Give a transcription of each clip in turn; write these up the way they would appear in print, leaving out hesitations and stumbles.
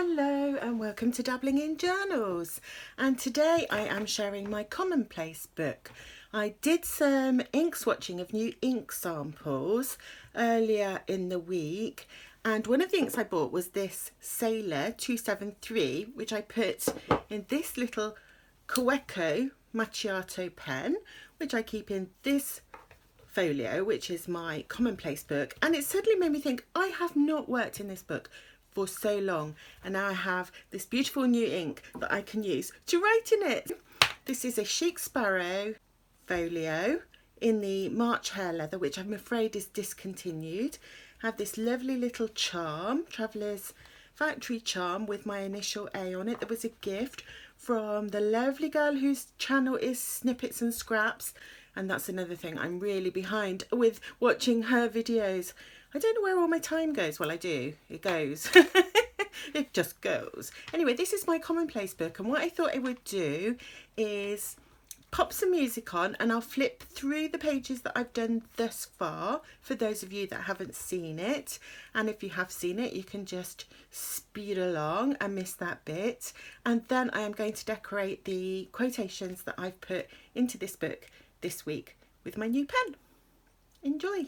Hello and welcome to Dabbling in Journals, and today I am sharing my Commonplace book. I did some ink swatching of new ink samples earlier in the week, and one of the inks I bought was this Sailor 273, which I put in this little Queco macchiato pen, which I keep in this folio, which is my Commonplace book. And it suddenly made me think, I have not worked in this book for so long, and now I have this beautiful new ink that I can use to write in it. This is a Chic Sparrow folio in the March hair leather, which I'm afraid is discontinued. I have this lovely little charm, Traveller's Factory charm with my initial A on it. There was a gift from the lovely girl whose channel is Snippets and Scraps, and that's another thing I'm really behind with, watching her videos. I don't know where all my time goes. Well, I do. It goes. It just goes. Anyway, this is my Commonplace book, and what I thought I would do is pop some music on and I'll flip through the pages that I've done thus far for those of you that haven't seen it. And if you have seen it, you can just speed along and miss that bit. And then I am going to decorate the quotations that I've put into this book this week with my new pen. Enjoy.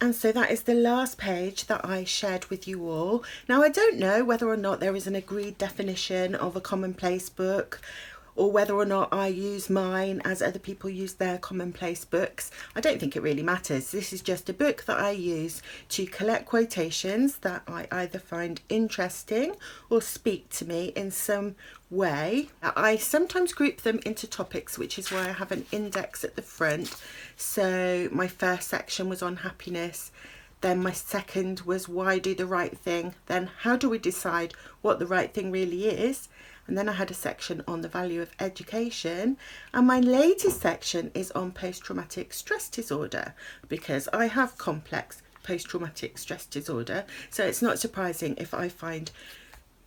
And so that is the last page that I shared with you all. Now, I don't know whether or not there is an agreed definition of a Commonplace book, or whether or not I use mine as other people use their Commonplace books. I don't think it really matters. This is just a book that I use to collect quotations that I either find interesting or speak to me in some way. I sometimes group them into topics, which is why I have an index at the front. So my first section was on happiness, then my second was why do the right thing, then how do we decide what the right thing really is, and then I had a section on the value of education, and my latest section is on post-traumatic stress disorder, because I have complex post-traumatic stress disorder, so it's not surprising if I find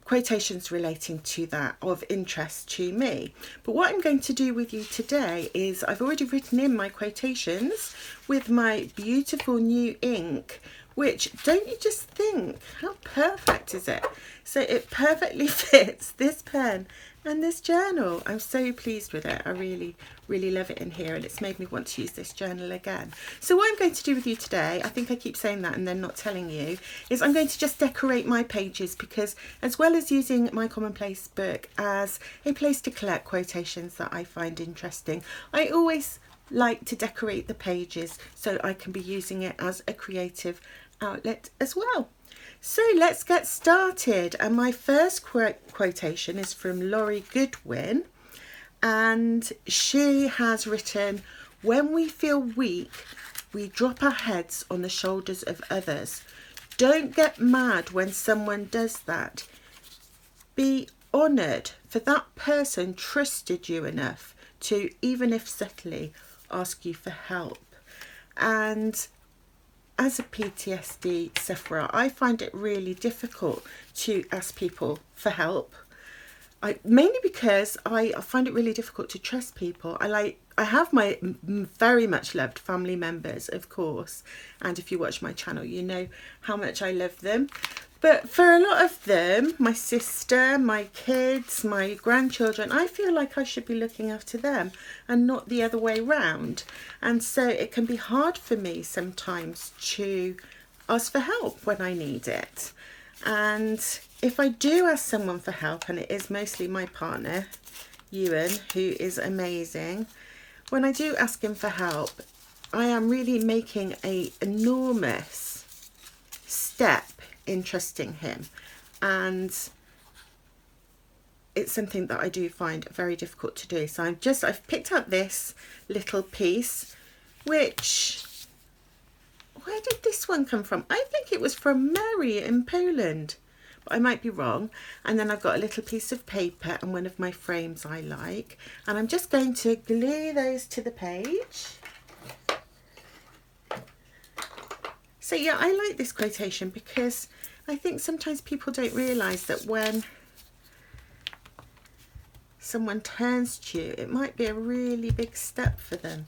quotations relating to that of interest to me. But what I'm going to do with you today is I've already written in my quotations with my beautiful new ink, which, don't you just think, how perfect is it? So it perfectly fits this pen and this journal. I'm so pleased with it. I really, really love it in here, and it's made me want to use this journal again. So what I'm going to do with you today, I think I keep saying that and then not telling you, is I'm going to just decorate my pages, because as well as using my Commonplace book as a place to collect quotations that I find interesting, I always like to decorate the pages so I can be using it as a creative outlet as well. So let's get started. And my first quotation is from Laurie Goodwin, and she has written, "When we feel weak, we drop our heads on the shoulders of others. Don't get mad when someone does that. Be honoured, for that person trusted you enough to, even if subtly, ask you for help." And as a PTSD sufferer, I find it really difficult to ask people for help. Mainly because I find it really difficult to trust people. I have my very much loved family members, of course, and if you watch my channel, you know how much I love them. But for a lot of them, my sister, my kids, my grandchildren, I feel like I should be looking after them and not the other way round. And so it can be hard for me sometimes to ask for help when I need it. And if I do ask someone for help, and it is mostly my partner, Ewan, who is amazing, when I do ask him for help, I am really making an enormous step in trusting him, and it's something that I do find very difficult to do. So I've picked out this little piece, which, where did this one come from? I think it was from Mary in Poland, but I might be wrong. And then I've got a little piece of paper and one of my frames I like, and I'm just going to glue those to the page. So yeah, I like this quotation because I think sometimes people don't realise that when someone turns to you, it might be a really big step for them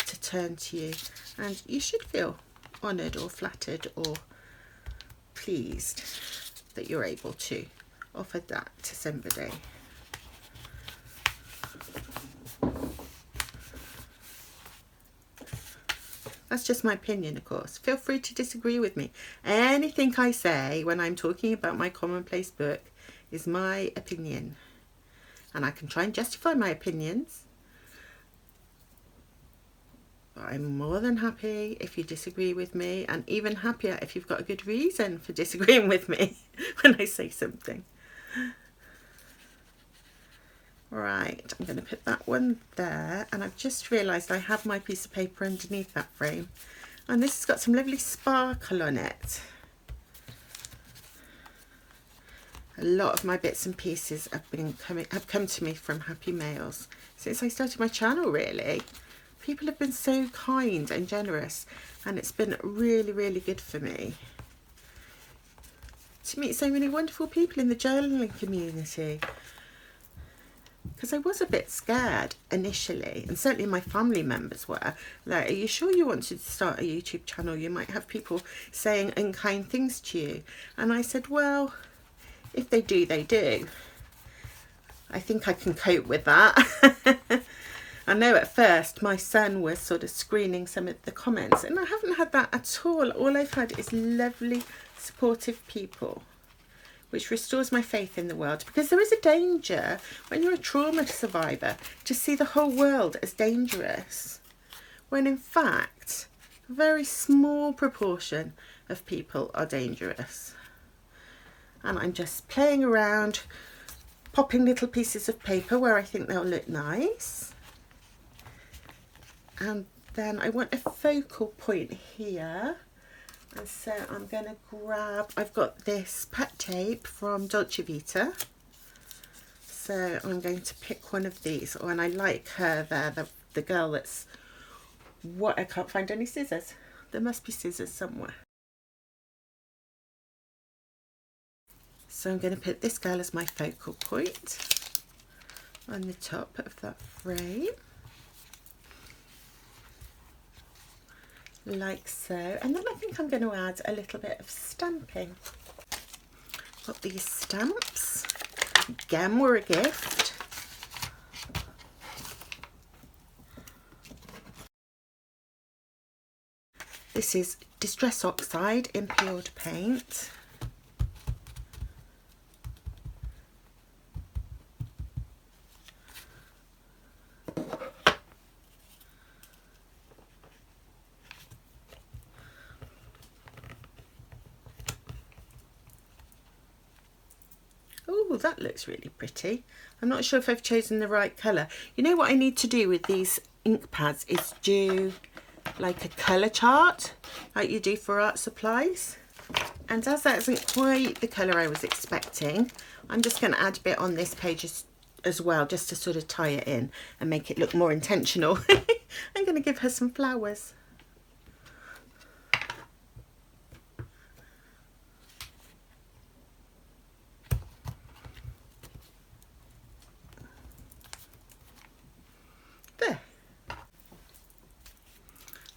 to turn to you, and you should feel honoured or flattered or pleased that you're able to offer that to somebody. That's just my opinion, of course. Feel free to disagree with me. Anything I say when I'm talking about my Commonplace book is my opinion. And I can try and justify my opinions. But I'm more than happy if you disagree with me, and even happier if you've got a good reason for disagreeing with me when I say something. Right, I'm going to put that one there, and I've just realised I have my piece of paper underneath that frame, and this has got some lovely sparkle on it. A lot of my bits and pieces have come to me from happy mails since I started my channel, really. People have been so kind and generous, and it's been really, really good for me to meet so many wonderful people in the journaling community. Because I was a bit scared initially, and certainly my family members were, like, are you sure you want to start a YouTube channel? You might have people saying unkind things to you. And I said, well, if they do, they do. I think I can cope with that. I know at first my son was sort of screening some of the comments, and I haven't had that at all. All I've had is lovely, supportive people, which restores my faith in the world, because there is a danger when you're a trauma survivor to see the whole world as dangerous, when in fact a very small proportion of people are dangerous. And I'm just playing around, popping little pieces of paper where I think they'll look nice, and then I want a focal point here. And so I'm going to grab, I've got this pet tape from Dolce Vita. So I'm going to pick one of these. Oh, and I like her there, the girl that's, what, I can't find any scissors. There must be scissors somewhere. So I'm going to put this girl as my focal point on the top of that frame, like so. And then I think I'm going to add a little bit of stamping. Got these stamps, again were a gift. This is Distress Oxide in peeled paint. Oh, that looks really pretty. I'm not sure if I've chosen the right colour. You know what I need to do with these ink pads is do like a colour chart like you do for art supplies. And as that isn't quite the colour I was expecting, I'm just going to add a bit on this page as well, just to sort of tie it in and make it look more intentional. I'm going to give her some flowers. There.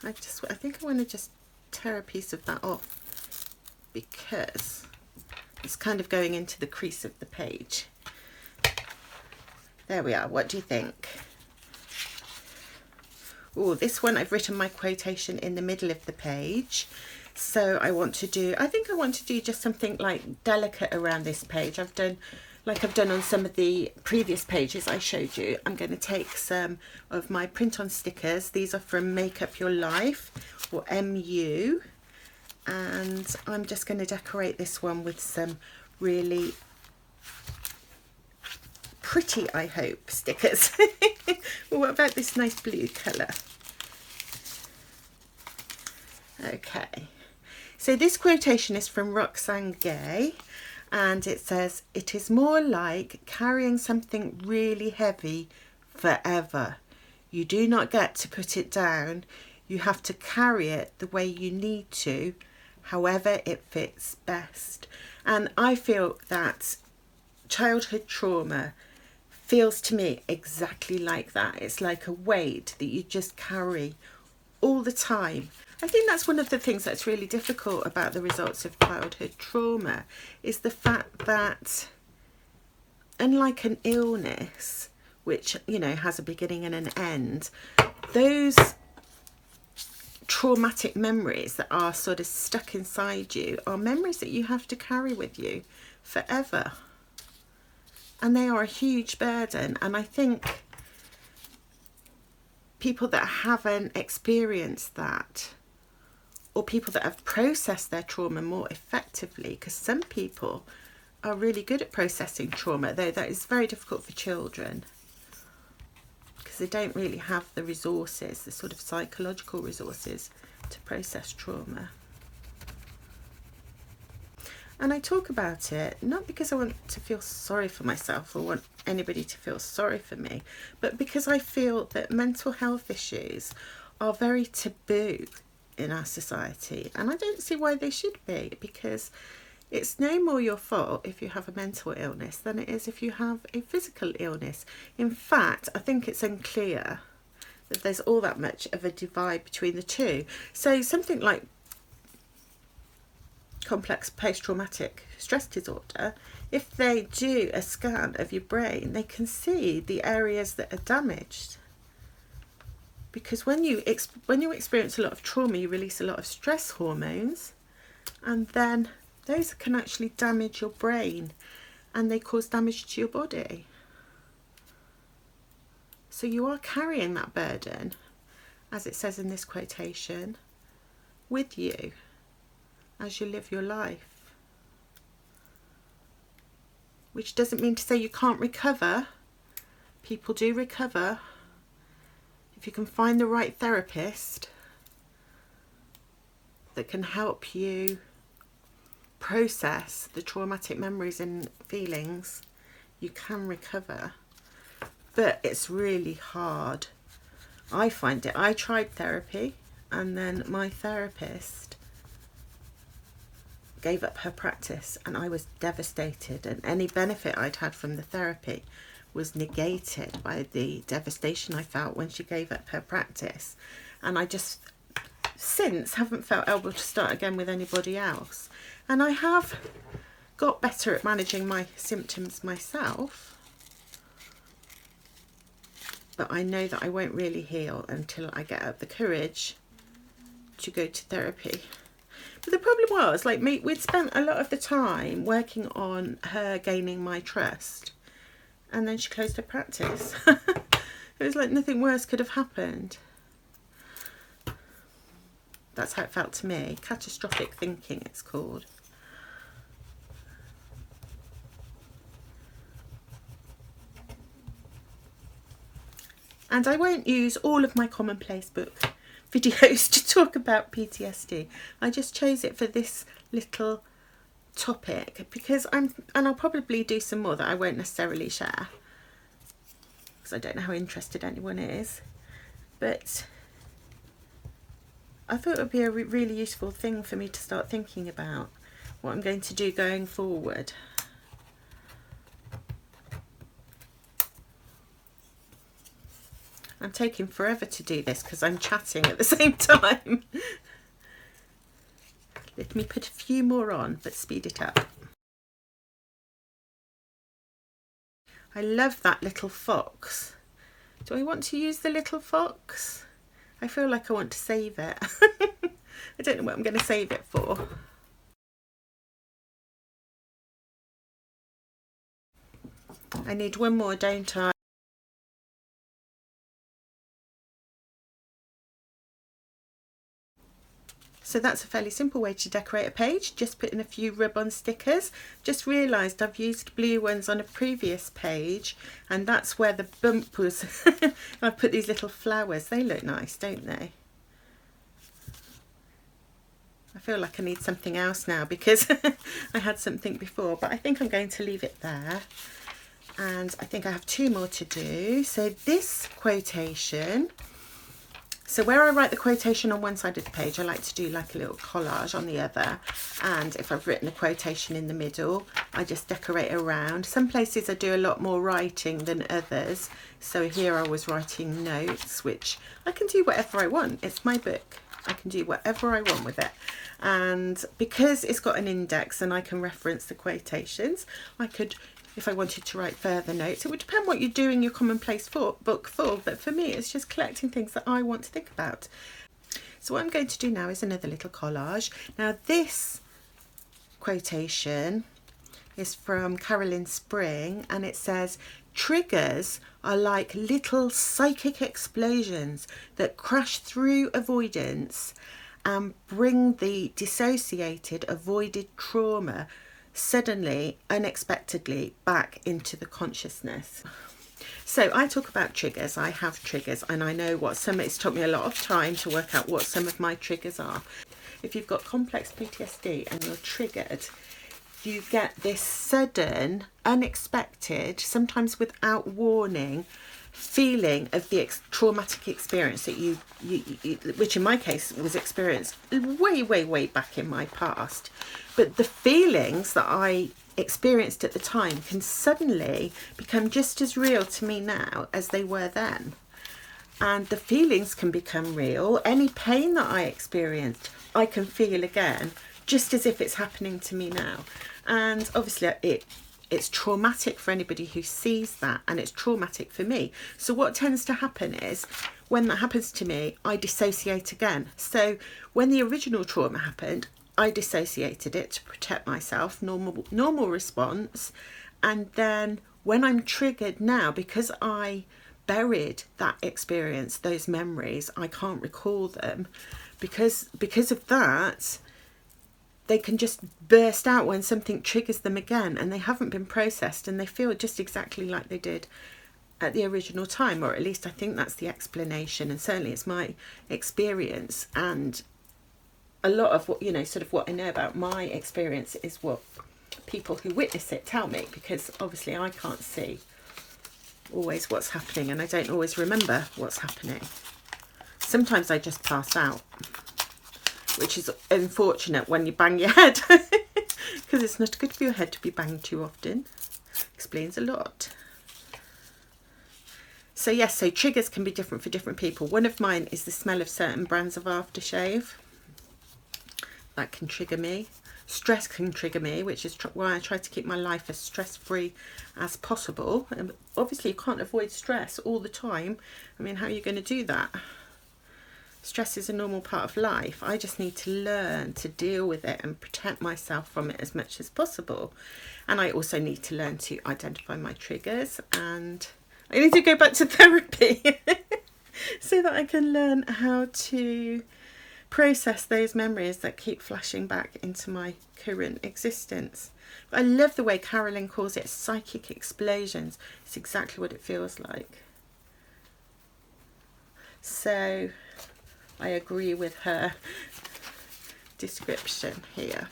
I think I want to just tear a piece of that off because it's kind of going into the crease of the page. There we are. What do you think? Oh, this one I've written my quotation in the middle of the page. So I want to do, I think I want to do just something like delicate around this page. I've done, like I've done on some of the previous pages I showed you. I'm going to take some of my print on stickers. These are from Make Up Your Life, or MU. And I'm just going to decorate this one with some really pretty, I hope, stickers. Well, what about this nice blue colour? Okay, so this quotation is from Roxane Gay, and it says, "It is more like carrying something really heavy forever. You do not get to put it down. You have to carry it the way you need to, however it fits best." And I feel that childhood trauma feels to me exactly like that. It's like a weight that you just carry all the time. I think that's one of the things that's really difficult about the results of childhood trauma, is the fact that, unlike an illness, which, you know, has a beginning and an end, those traumatic memories that are sort of stuck inside you are memories that you have to carry with you forever. And they are a huge burden. And I think people that haven't experienced that, or people that have processed their trauma more effectively, because some people are really good at processing trauma, though that is very difficult for children because they don't really have the resources, the sort of psychological resources to process trauma. And I talk about it not because I want to feel sorry for myself or want anybody to feel sorry for me, but because I feel that mental health issues are very taboo in our society. And I don't see why they should be, because it's no more your fault if you have a mental illness than it is if you have a physical illness. In fact, I think it's unclear that there's all that much of a divide between the two. So something like complex post-traumatic stress disorder, if they do a scan of your brain, they can see the areas that are damaged. Because when you experience a lot of trauma, you release a lot of stress hormones, and then those can actually damage your brain and they cause damage to your body. So you are carrying that burden, as it says in this quotation, with you as you live your life. Which doesn't mean to say you can't recover. People do recover if you can find the right therapist that can help you process the traumatic memories and feelings. You can recover, but it's really hard. I find it. I tried therapy, and then my therapist gave up her practice, and I was devastated, and any benefit I'd had from the therapy was negated by the devastation I felt when she gave up her practice. And I just since haven't felt able to start again with anybody else. And I have got better at managing my symptoms myself, but I know that I won't really heal until I get up the courage to go to therapy. But the problem was, like, we'd spent a lot of the time working on her gaining my trust, and then she closed her practice. It was like nothing worse could have happened. That's how it felt to me. Catastrophic thinking, it's called. And I won't use all of my Commonplace book videos to talk about PTSD. I just chose it for this little topic because and I'll probably do some more that I won't necessarily share because I don't know how interested anyone is. But I thought it would be a really useful thing for me to start thinking about what I'm going to do going forward. I'm taking forever to do this because I'm chatting at the same time. Let me put a few more on, but speed it up. I love that little fox. Do I want to use the little fox? I feel like I want to save it. I don't know what I'm going to save it for. I need one more, don't I? So that's a fairly simple way to decorate a page. Just put in a few rub-on stickers. Just realised I've used blue ones on a previous page, and that's where the bump was. I've put these little flowers. They look nice, don't they? I feel like I need something else now because I had something before, but I think I'm going to leave it there. And I think I have two more to do. So this quotation. So where I write the quotation on one side of the page, I like to do like a little collage on the other. And if I've written a quotation in the middle, I just decorate around. Some places I do a lot more writing than others. So here I was writing notes, which I can do whatever I want. It's my book. I can do whatever I want with it. And because it's got an index and I can reference the quotations, I could, if I wanted to write further notes, it would depend what you're doing your Commonplace book for, but for me it's just collecting things that I want to think about. So what I'm going to do now is another little collage. Now this quotation is from Carolyn Spring, and it says, "Triggers are like little psychic explosions that crash through avoidance and bring the dissociated, avoided trauma suddenly, unexpectedly back into the consciousness." So I talk about triggers. I have triggers, and I know what some, it's took me a lot of time to work out what some of my triggers are. If you've got complex PTSD and you're triggered, you get this sudden, unexpected, sometimes without warning, feeling of the traumatic experience that you, which in my case was experienced way back in my past. But the feelings that I experienced at the time can suddenly become just as real to me now as they were then. And the feelings can become real. Any pain that I experienced, I can feel again, just as if it's happening to me now. And obviously it's traumatic for anybody who sees that, and it's traumatic for me. So what tends to happen is, when that happens to me, I dissociate again. So when the original trauma happened, I dissociated it to protect myself, normal response. And then when I'm triggered now, because I buried that experience, those memories, I can't recall them, because of that, they can just burst out when something triggers them again, and they haven't been processed, and they feel just exactly like they did at the original time, or at least I think that's the explanation, and certainly it's my experience. And a lot of what, sort of what I know about my experience is what people who witness it tell me, because obviously I can't see always what's happening, and I don't always remember what's happening. Sometimes I just pass out, which is unfortunate when you bang your head. because it's not good for your head to be banged too often. Explains a lot. So yes, so triggers can be different for different people. One of mine is the smell of certain brands of aftershave. That can trigger me. Stress can trigger me, which is why I try to keep my life as stress-free as possible. And obviously you can't avoid stress all the time. I mean, how are you going to do that? Stress is a normal part of life. I just need to learn to deal with it and protect myself from it as much as possible. And I also need to learn to identify my triggers, and I need to go back to therapy so that I can learn how to process those memories that keep flashing back into my current existence. I love the way Carolyn calls it psychic explosions. It's exactly what it feels like. So I agree with her description here,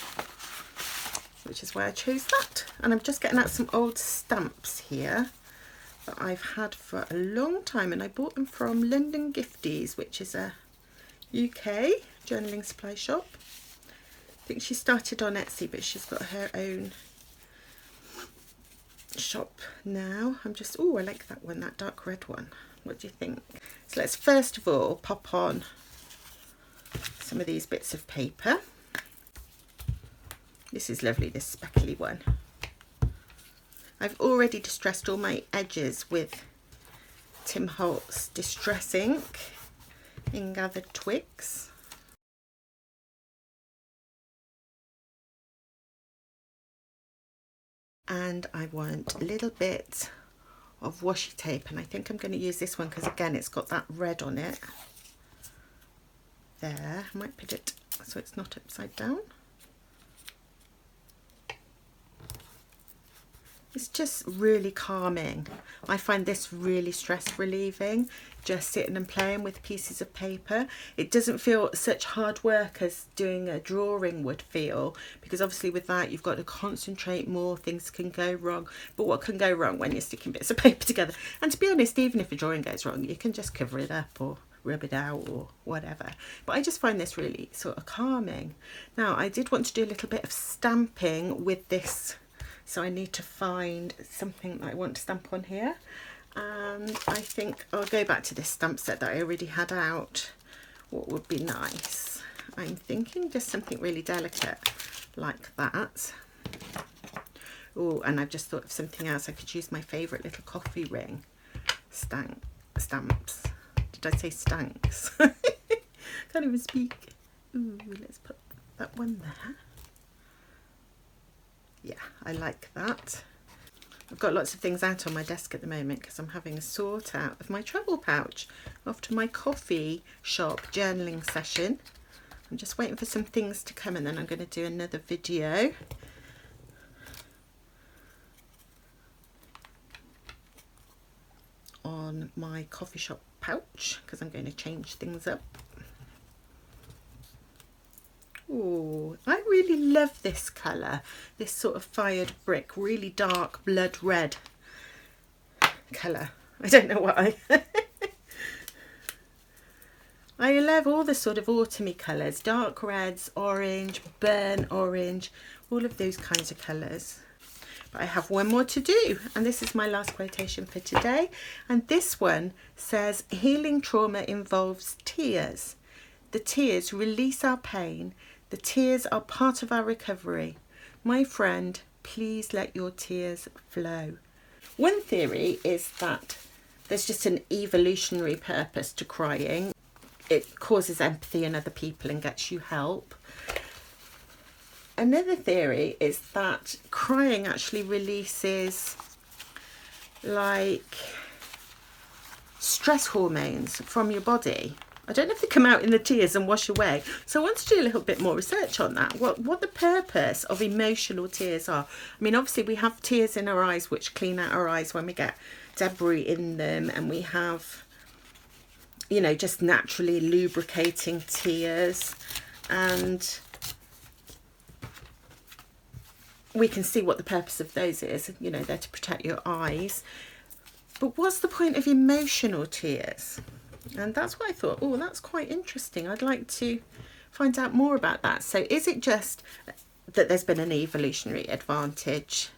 which is why I chose that. And I'm just getting out some old stamps here that I've had for a long time, and I bought them from London Gifties, which is a UK journaling supply shop. I think she started on Etsy, but she's got her own shop now. Oh, I like that one, that dark red one. What do you think? So let's first of all pop on some of these bits of paper. This is lovely, this speckly one. I've already distressed all my edges with Tim Holtz Distress Ink in Gathered Twigs. And I want a little bit of washi tape, and I think I'm going to use this one because again it's got that red on it. There, I might put it so it's not upside down. It's just really calming. I find this really stress relieving, just sitting and playing with pieces of paper. It doesn't feel such hard work as doing a drawing would feel, because obviously with that you've got to concentrate more, things can go wrong. But what can go wrong when you're sticking bits of paper together? And to be honest, even if a drawing goes wrong, you can just cover it up or rub it out or whatever. But I just find this really sort of calming. Now I did want to do a little bit of stamping with this, so I need to find something that I want to stamp on here. And I think I'll go back to this stamp set that I already had out. What would be nice? I'm thinking just something really delicate like that. Oh, and I've just thought of something else. I could use my favourite little coffee ring stamps. Did I say stanks? Can't even speak. Ooh, let's put that one there. Yeah, I like that. I've got lots of things out on my desk at the moment because I'm having a sort out of my travel pouch after my coffee shop journaling session. I'm just waiting for some things to come, and then I'm going to do another video. On my coffee shop pouch because I'm going to change things up. Oh, I really love this colour, this sort of fired brick, really dark blood red colour. I don't know why. I love all the sort of autumny colours, dark reds, orange, burnt orange, all of those kinds of colours. But I have one more to do, and this is my last quotation for today. And this one says, healing trauma involves tears. The tears release our pain. The tears are part of our recovery. My friend, please let your tears flow. One theory is that there's just an evolutionary purpose to crying. It causes empathy in other people and gets you help. Another theory is that crying actually releases like stress hormones from your body. I don't know if they come out in the tears and wash away. So I want to do a little bit more research on that. What the purpose of emotional tears are. I mean, obviously we have tears in our eyes which clean out our eyes when we get debris in them, and we have, you know, just naturally lubricating tears, and we can see what the purpose of those is. You know, they're to protect your eyes. But what's the point of emotional tears? And that's why I thought, oh, that's quite interesting. I'd like to find out more about that. So is it just that there's been an evolutionary advantage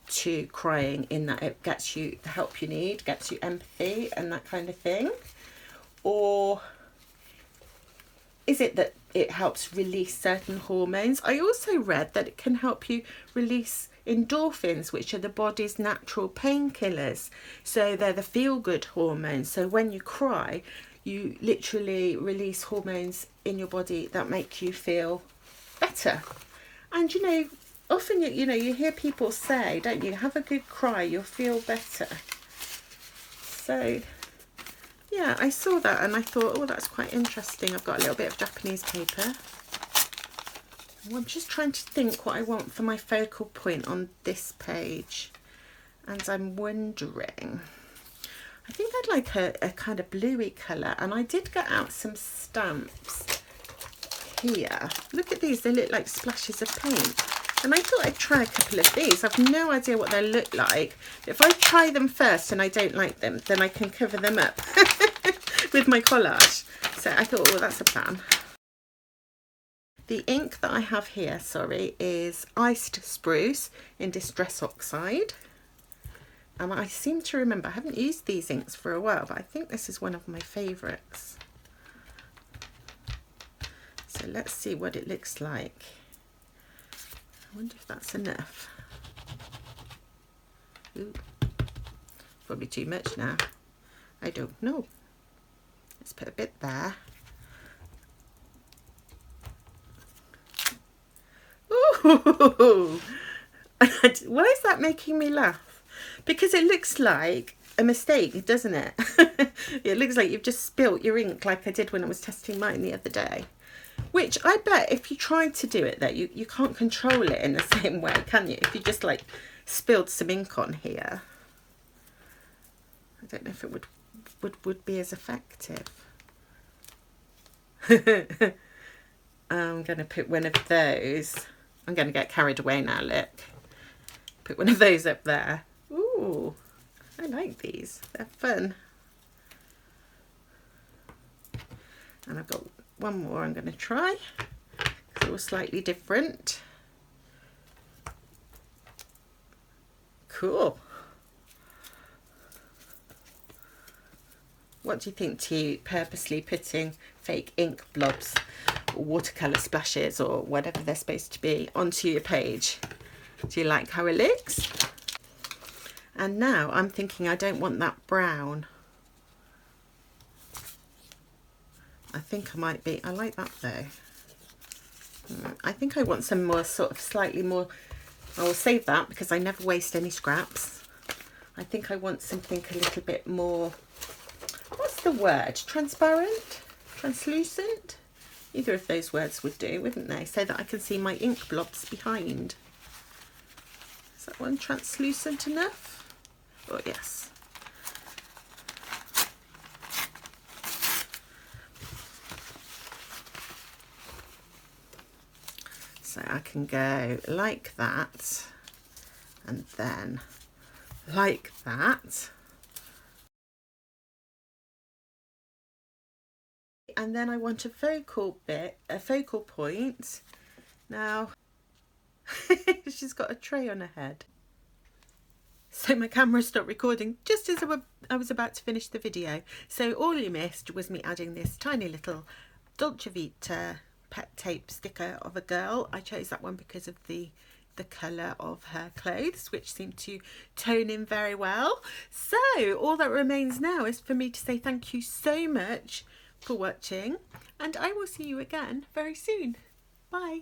to crying in that it gets you the help you need, gets you empathy and that kind of thing? Or is it that it helps release certain hormones? I also read that it can help you release endorphins, which are the body's natural painkillers. So they're the feel-good hormones. So when you cry, you literally release hormones in your body that make you feel better. And you know, often you hear people say, don't you, have a good cry, you'll feel better. So yeah, I saw that and I thought, oh, that's quite interesting. I've got a little bit of Japanese paper. I'm just trying to think what I want for my focal point on this page. And I'm wondering, I think I'd like a kind of bluey colour. And I did get out some stamps here. Look at these, they look like splashes of paint. And I thought I'd try a couple of these. I've no idea what they look like. If I try them first and I don't like them, then I can cover them up with my collage. So I thought, well, that's a plan. The ink that I have here, is iced spruce in Distress Oxide. And I seem to remember, I haven't used these inks for a while, but I think this is one of my favourites. So let's see what it looks like. I wonder if that's enough. Ooh, probably too much now. I don't know. Let's put a bit there. Ooh! Why is that making me laugh? Because it looks like a mistake, doesn't it? It looks like you've just spilt your ink like I did when I was testing mine the other day. Which I bet if you tried to do it there, you can't control it in the same way, can you? If you just like spilled some ink on here. I don't know if it would be as effective. I'm going to put one of those. I'm going to get carried away now, look. Put one of those up there. Ooh, I like these. They're fun. And I've got one more I'm going to try. It's all slightly different. Cool. What do you think to purposely putting fake ink blobs or watercolour splashes or whatever they're supposed to be onto your page? Do you like how it looks? And now I'm thinking I don't want that brown. I think I might be, I like that though. I think I want some more sort of slightly more, I will save that because I never waste any scraps. I think I want something a little bit more, what's the word? Transparent? Translucent? Either of those words would do, wouldn't they? So that I can see my ink blobs behind. Is that one translucent enough? Oh, yes. So I can go like that, and then like that. And then I want a focal point. Now, she's got a tray on her head. So my camera stopped recording just as I was about to finish the video. So all you missed was me adding this tiny little Dolce Vita pet tape sticker of a girl. I chose that one because of the colour of her clothes, which seemed to tone in very well. So all that remains now is for me to say thank you so much for watching, and I will see you again very soon. Bye.